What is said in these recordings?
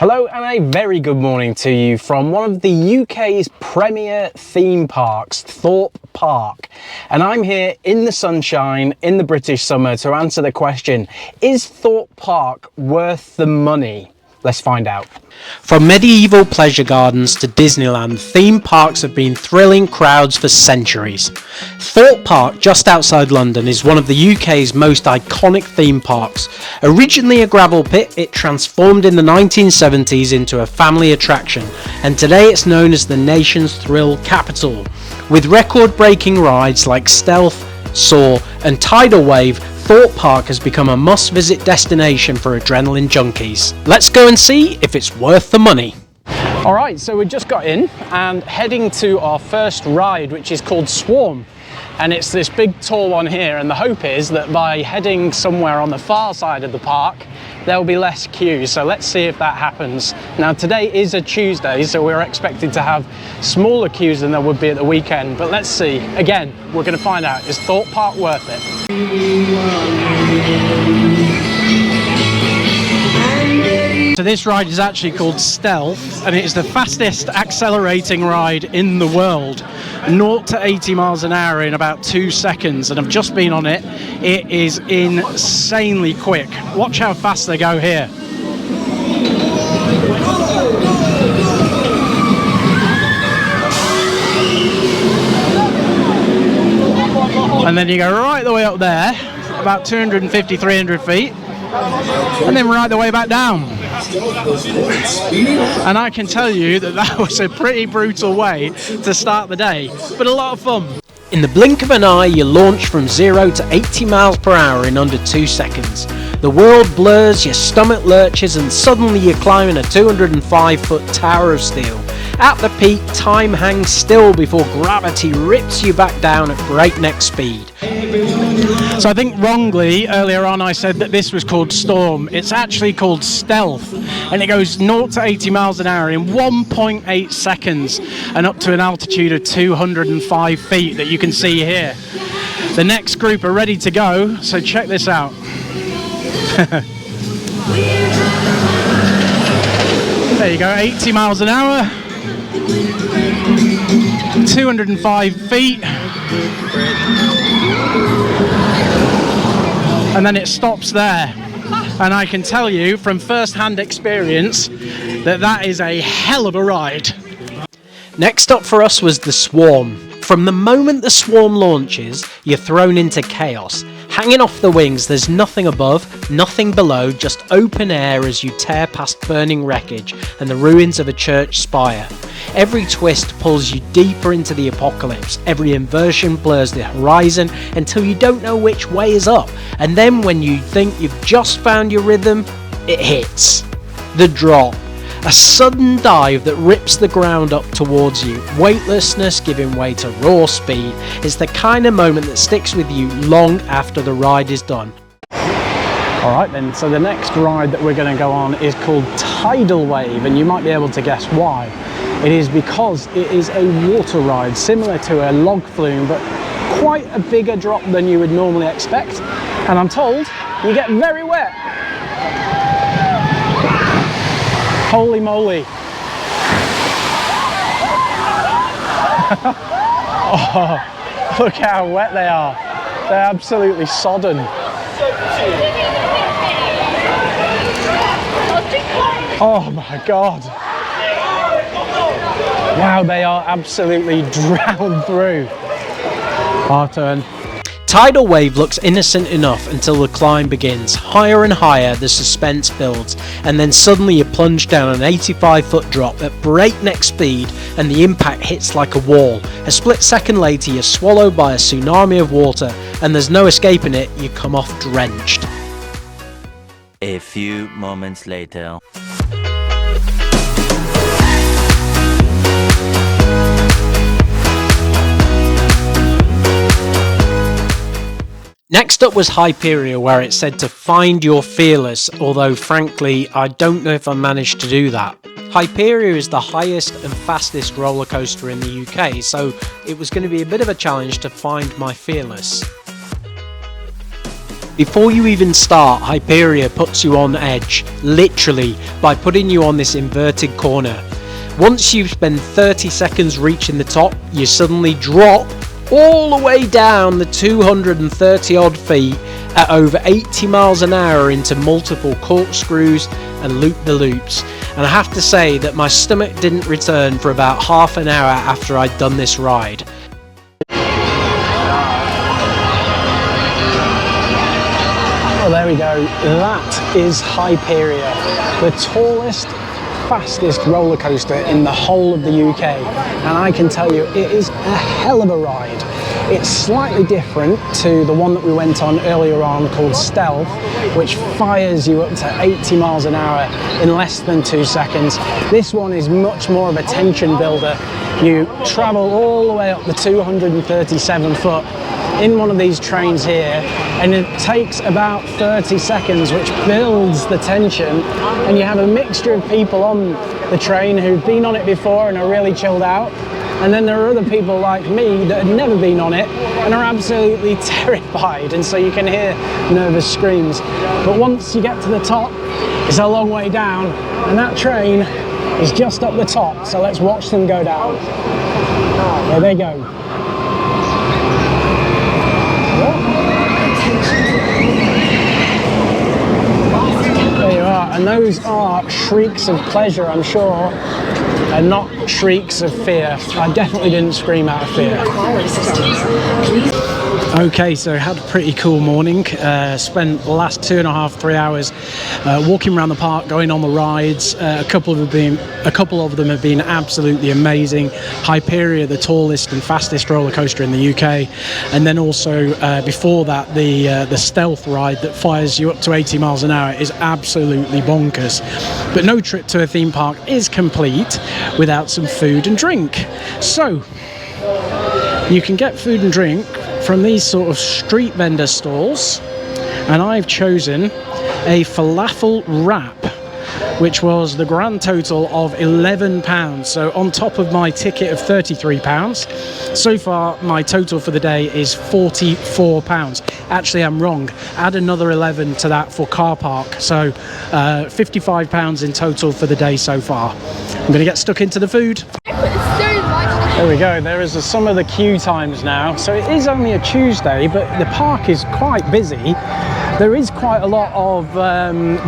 Hello and a very good morning to you from one of the UK's premier theme parks, Thorpe Park. And I'm here in the sunshine, in the British summer, to answer the question, is Thorpe Park worth the money? Let's find out. From medieval pleasure gardens to Disneyland, theme parks have been thrilling crowds for centuries. Thorpe Park, just outside London, is one of the UK's most iconic theme parks. Originally a gravel pit, it transformed in the 1970s into a family attraction, and today it's known as the nation's thrill capital. With record-breaking rides like Stealth, Soar and Tidal Wave, Thorpe Park has become a must-visit destination for adrenaline junkies. Let's go and see if it's worth the money. Alright, so we just got in and heading to our first ride, which is called Swarm. And it's this big tall one here, and the hope is that by heading somewhere on the far side of the park, there'll be less queues. So let's see if that happens. Now today is a Tuesday, so we're expected to have smaller queues than there would be at the weekend. But let's see. Again, we're going to find out, is Thorpe Park worth it? So this ride is actually called Stealth, and it is the fastest accelerating ride in the world. 0 to 80 miles an hour in about 2 seconds, and I've just been on it. It is insanely quick. Watch how fast they go here. And then you go right the way up there, about 250, 300 feet, and then right the way back down. And I can tell you that that was a pretty brutal way to start the day, but a lot of fun. In the blink of an eye, you launch from 0 to 80 miles per hour in under 2 seconds. The world blurs, your stomach lurches, and suddenly you're climbing a 205-foot tower of steel. At the peak, time hangs still before gravity rips you back down at breakneck speed. So I think wrongly earlier on I said that this was called Storm. It's actually called Stealth, and it goes 0 to 80 miles an hour in 1.8 seconds and up to an altitude of 205 feet that you can see here. The next group are ready to go, so check this out. There you go, 80 miles an hour, 205 feet. And then it stops there. And I can tell you from first-hand experience that that is a hell of a ride. Next up for us was the Swarm. From the moment the Swarm launches, you're thrown into chaos. Hanging off the wings, there's nothing above, nothing below, just open air as you tear past burning wreckage and the ruins of a church spire. Every twist pulls you deeper into the apocalypse, every inversion blurs the horizon until you don't know which way is up, and then when you think you've just found your rhythm, it hits. The drop. A sudden dive that rips the ground up towards you, weightlessness giving way to raw speed. It's the kind of moment that sticks with you long after the ride is done. Alright then, so the next ride that we're going to go on is called Tidal Wave, and you might be able to guess why. It is because it is a water ride, similar to a log flume, but quite a bigger drop than you would normally expect. And I'm told you get very wet. Holy moly. Oh, look how wet they are. They're absolutely sodden. Oh my God. Wow, they are absolutely drowned through. Our turn. Tidal Wave looks innocent enough until the climb begins. Higher and higher, the suspense builds, and then suddenly you plunge down an 85-foot drop at breakneck speed, and the impact hits like a wall. A split second later, you're swallowed by a tsunami of water, and there's no escaping it, you come off drenched. A few moments later. Next up was Hyperia, where it said to find your fearless, although frankly I don't know if I managed to do that. Hyperia is the highest and fastest roller coaster in the UK, so it was going to be a bit of a challenge to find my fearless. Before you even start, Hyperia puts you on edge, literally, by putting you on this inverted corner. Once you spend 30 seconds reaching the top, you suddenly drop all the way down the 230 odd feet at over 80 miles an hour into multiple corkscrews and loop-the-loops. And I have to say that my stomach didn't return for about half an hour after I'd done this ride. Oh, there we go. That is Hyperia, the tallest, fastest roller coaster in the whole of the UK. And I can tell you, it is a hell of a ride. It's slightly different to the one that we went on earlier on called Stealth, which fires you up to 80 miles an hour in less than 2 seconds. This one is much more of a tension builder. You travel all the way up the 237 foot in one of these trains here, and it takes about 30 seconds, which builds the tension, and you have a mixture of people on the train who've been on it before and are really chilled out, and then there are other people like me that have never been on it and are absolutely terrified, and so you can hear nervous screams. But once you get to the top, it's a long way down, and that train is just up the top, so let's watch them go down. There they go. There you are, and those are shrieks of pleasure, I'm sure, and not shrieks of fear. I definitely didn't scream out of fear. Okay, so had a pretty cool morning. Spent the last 2.5–3 hours walking around the park, going on the rides. A couple of them have been absolutely amazing. Hyperia, the tallest and fastest roller coaster in the UK, and then also before that, the Stealth ride that fires you up to 80 miles an hour is absolutely bonkers. But no trip to a theme park is complete without some food and drink. So you can get food and drink from these sort of street vendor stalls, and I've chosen a falafel wrap, which was the grand total of £11. So on top of my ticket of £33, so far my total for the day is £44. Actually, I'm wrong. Add another 11 to that for car park, so £55 in total for the day so far. I'm going to get stuck into the food. There we go, there is some of the queue times now. So it is only a Tuesday, but the park is quite busy. There is quite a lot of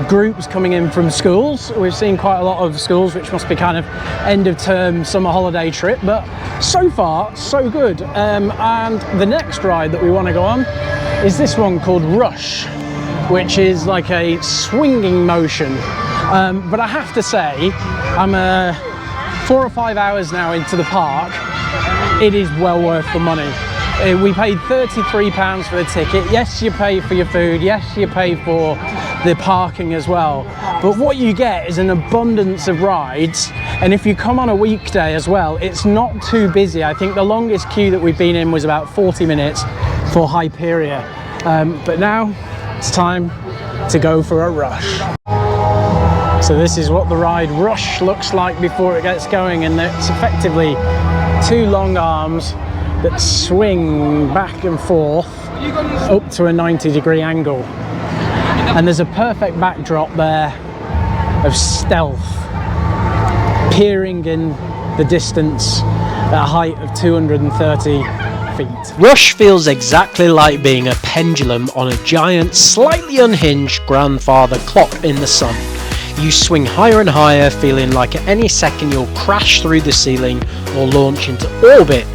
groups coming in from schools. We've seen quite a lot of schools, which must be kind of end of term summer holiday trip, but so far so good. And the next ride that we want to go on is this one called Rush, which is like a swinging motion. But I have to say, I'm 4 or 5 hours now into the park. It is well worth the money. We paid £33 for the ticket. Yes, you pay for your food. Yes, you pay for the parking as well. But what you get is an abundance of rides. And if you come on a weekday as well, it's not too busy. I think the longest queue that we've been in was about 40 minutes for Hyperia. But now it's time to go for a rush. So this is what the ride Rush looks like before it gets going, and it's effectively 2 long arms that swing back and forth up to a 90-degree angle. And there's a perfect backdrop there of Stealth peering in the distance at a height of 230 feet. Rush feels exactly like being a pendulum on a giant, slightly unhinged grandfather clock in the sun. You swing higher and higher, feeling like at any second you'll crash through the ceiling or launch into orbit.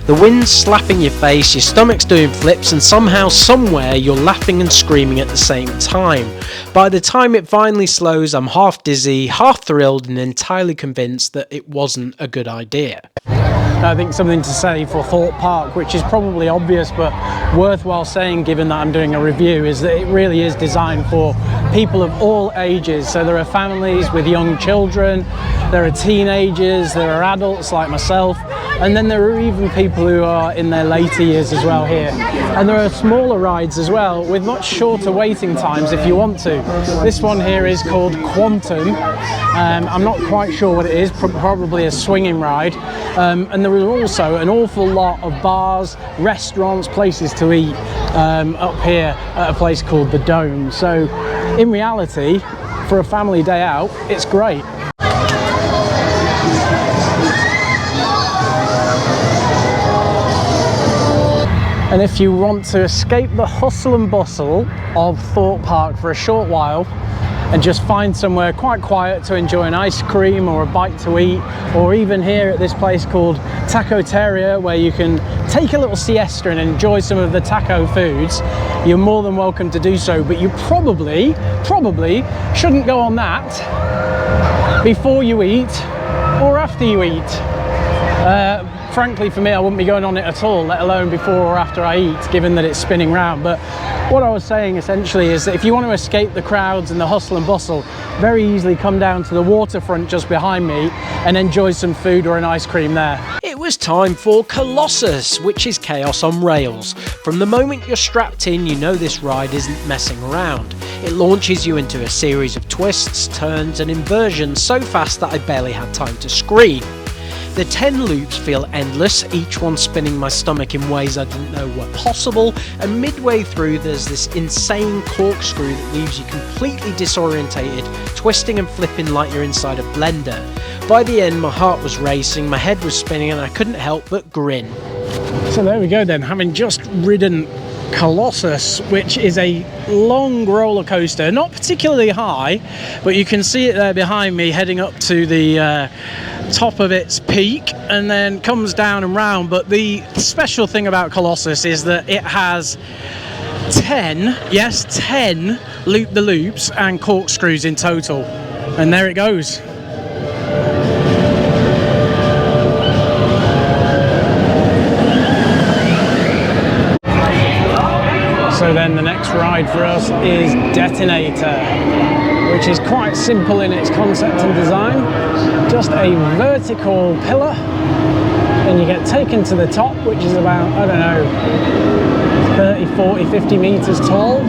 The wind's slapping your face, your stomach's doing flips, and somehow, somewhere, you're laughing and screaming at the same time. By the time it finally slows, I'm half dizzy, half thrilled, and entirely convinced that it wasn't a good idea. I think something to say for Thorpe Park, which is probably obvious but worthwhile saying given that I'm doing a review, is that it really is designed for people of all ages. So there are families with young children, there are teenagers, there are adults like myself, and then there are even people who are in their later years as well here. And there are smaller rides as well with much shorter waiting times if you want to. This one here is called Quantum. I'm not quite sure what it is, probably a swinging ride. And the there is also an awful lot of bars, restaurants, places to eat up here at a place called the Dome. So in reality, for a family day out, it's great. And if you want to escape the hustle and bustle of Thorpe Park for a short while and just find somewhere quite quiet to enjoy an ice cream or a bite to eat, or even here at this place called Tacoteria, where you can take a little siesta and enjoy some of the taco foods, you're more than welcome to do so. But you probably shouldn't go on that before you eat or after you eat. Frankly, for me, I wouldn't be going on it at all, let alone before or after I eat, given that it's spinning round. But what I was saying essentially is that if you want to escape the crowds and the hustle and bustle, very easily come down to the waterfront just behind me and enjoy some food or an ice cream there. It was time for Colossus, which is chaos on rails. From the moment you're strapped in, you know this ride isn't messing around. It launches you into a series of twists, turns and inversions so fast that I barely had time to scream. The 10 loops feel endless, each one spinning my stomach in ways I didn't know were possible, and midway through there's this insane corkscrew that leaves you completely disorientated, twisting and flipping like you're inside a blender. By the end my heart was racing, my head was spinning and I couldn't help but grin. So there we go then, having just ridden Colossus, which is a long roller coaster, not particularly high, but you can see it there behind me heading up to the top of its peak and then comes down and round. But the special thing about Colossus is that it has 10 loop-the-loops and corkscrews in total, and there it goes. So then the next ride for us is Detonator, which is quite simple in its concept and design. Just a vertical pillar, and you get taken to the top, which is about, I don't know, 30, 40, 50 meters tall.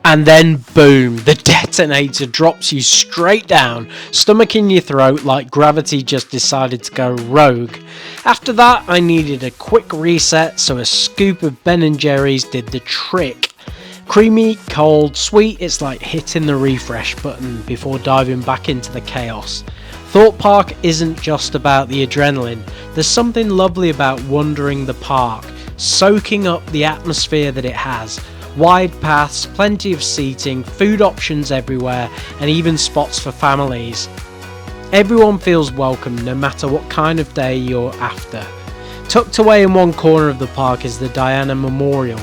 And then boom, the detonator drops you straight down, stomach in your throat like gravity just decided to go rogue. After that I needed a quick reset, so a scoop of Ben & Jerry's did the trick. Creamy, cold, sweet, it's like hitting the refresh button before diving back into the chaos. Thorpe Park isn't just about the adrenaline, there's something lovely about wandering the park, soaking up the atmosphere that it has. Wide paths, plenty of seating, food options everywhere, and even spots for families. Everyone feels welcome no matter what kind of day you're after. Tucked away in one corner of the park is the Diana Memorial.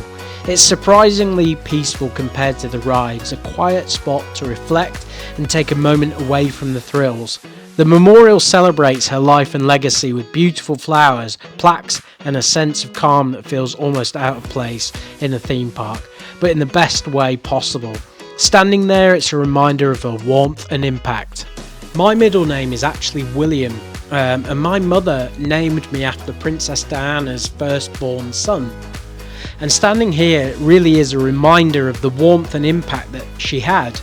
It's surprisingly peaceful compared to the rides, a quiet spot to reflect and take a moment away from the thrills. The memorial celebrates her life and legacy with beautiful flowers, plaques, and a sense of calm that feels almost out of place in a theme park, but in the best way possible. Standing there, it's a reminder of her warmth and impact. My middle name is actually William, and my mother named me after Princess Diana's firstborn son. And standing here really is a reminder of the warmth and impact that she had,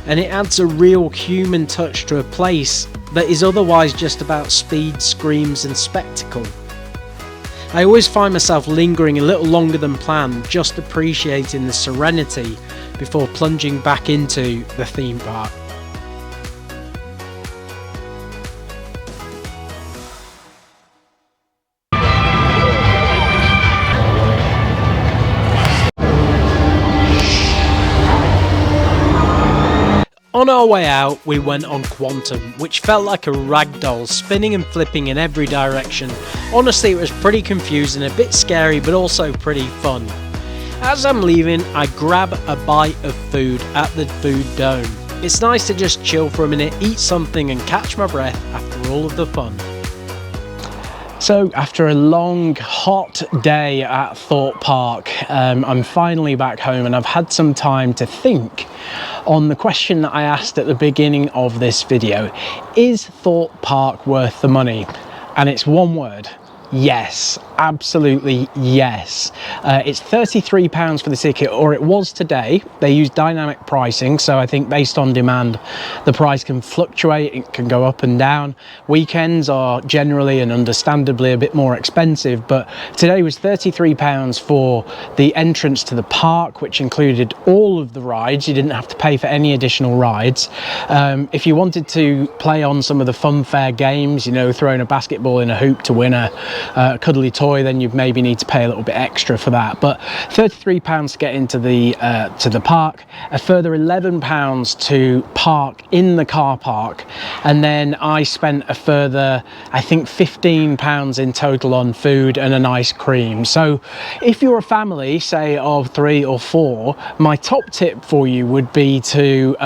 and it adds a real human touch to a place that is otherwise just about speed, screams and spectacle. I always find myself lingering a little longer than planned, just appreciating the serenity before plunging back into the theme park. On our way out, we went on Quantum, which felt like a ragdoll, spinning and flipping in every direction. Honestly, it was pretty confusing, a bit scary, but also pretty fun. As I'm leaving, I grab a bite of food at the Food Dome. It's nice to just chill for a minute, eat something and catch my breath after all of the fun. So after a long, hot day at Thorpe Park, I'm finally back home and I've had some time to think on the question that I asked at the beginning of this video. Is Thorpe Park worth the money? And it's one word: Yes, absolutely yes. It's £33 for the ticket, or it was today. They use dynamic pricing, so I think based on demand the price can fluctuate, it can go up and down. Weekends are generally and understandably a bit more expensive, but today was £33 for the entrance to the park, which included all of the rides. You didn't have to pay for any additional rides. If you wanted to play on some of the funfair games, you know, throwing a basketball in a hoop to win a cuddly toy, then you'd maybe need to pay a little bit extra for that. But £33 to get into the park, a further £11 to park in the car park, and then I spent a further, I think, £15 in total on food and an ice cream. So if you're a family, say of 3 or 4, my top tip for you would be to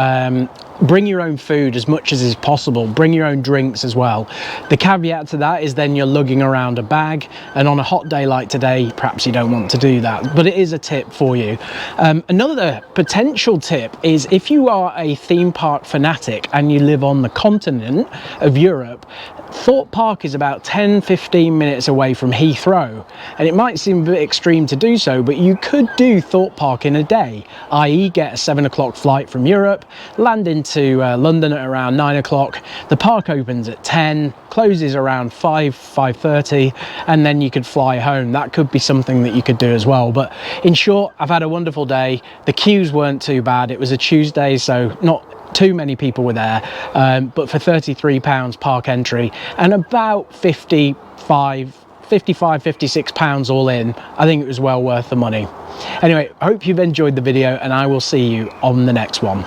bring your own food as much as is possible. Bring your own drinks as well. The caveat to that is then you're lugging around a bag, and on a hot day like today perhaps you don't want to do that, but it is a tip for you. Another potential tip is if you are a theme park fanatic and you live on the continent of Europe, Thorpe Park is about 10-15 minutes away from Heathrow, and it might seem a bit extreme to do so, but you could do Thorpe Park in a day, i.e. get a 7 o'clock flight from Europe, land into London at around 9 o'clock, the park opens at 10, closes around 5:30, and then you could fly home. That could be something that you could do as well. But in short, I've had a wonderful day. The queues weren't too bad. It was a Tuesday, so not too many people were there, but for £33 park entry and about £56 all in, I think it was well worth the money. Anyway, I hope you've enjoyed the video, and I will see you on the next one.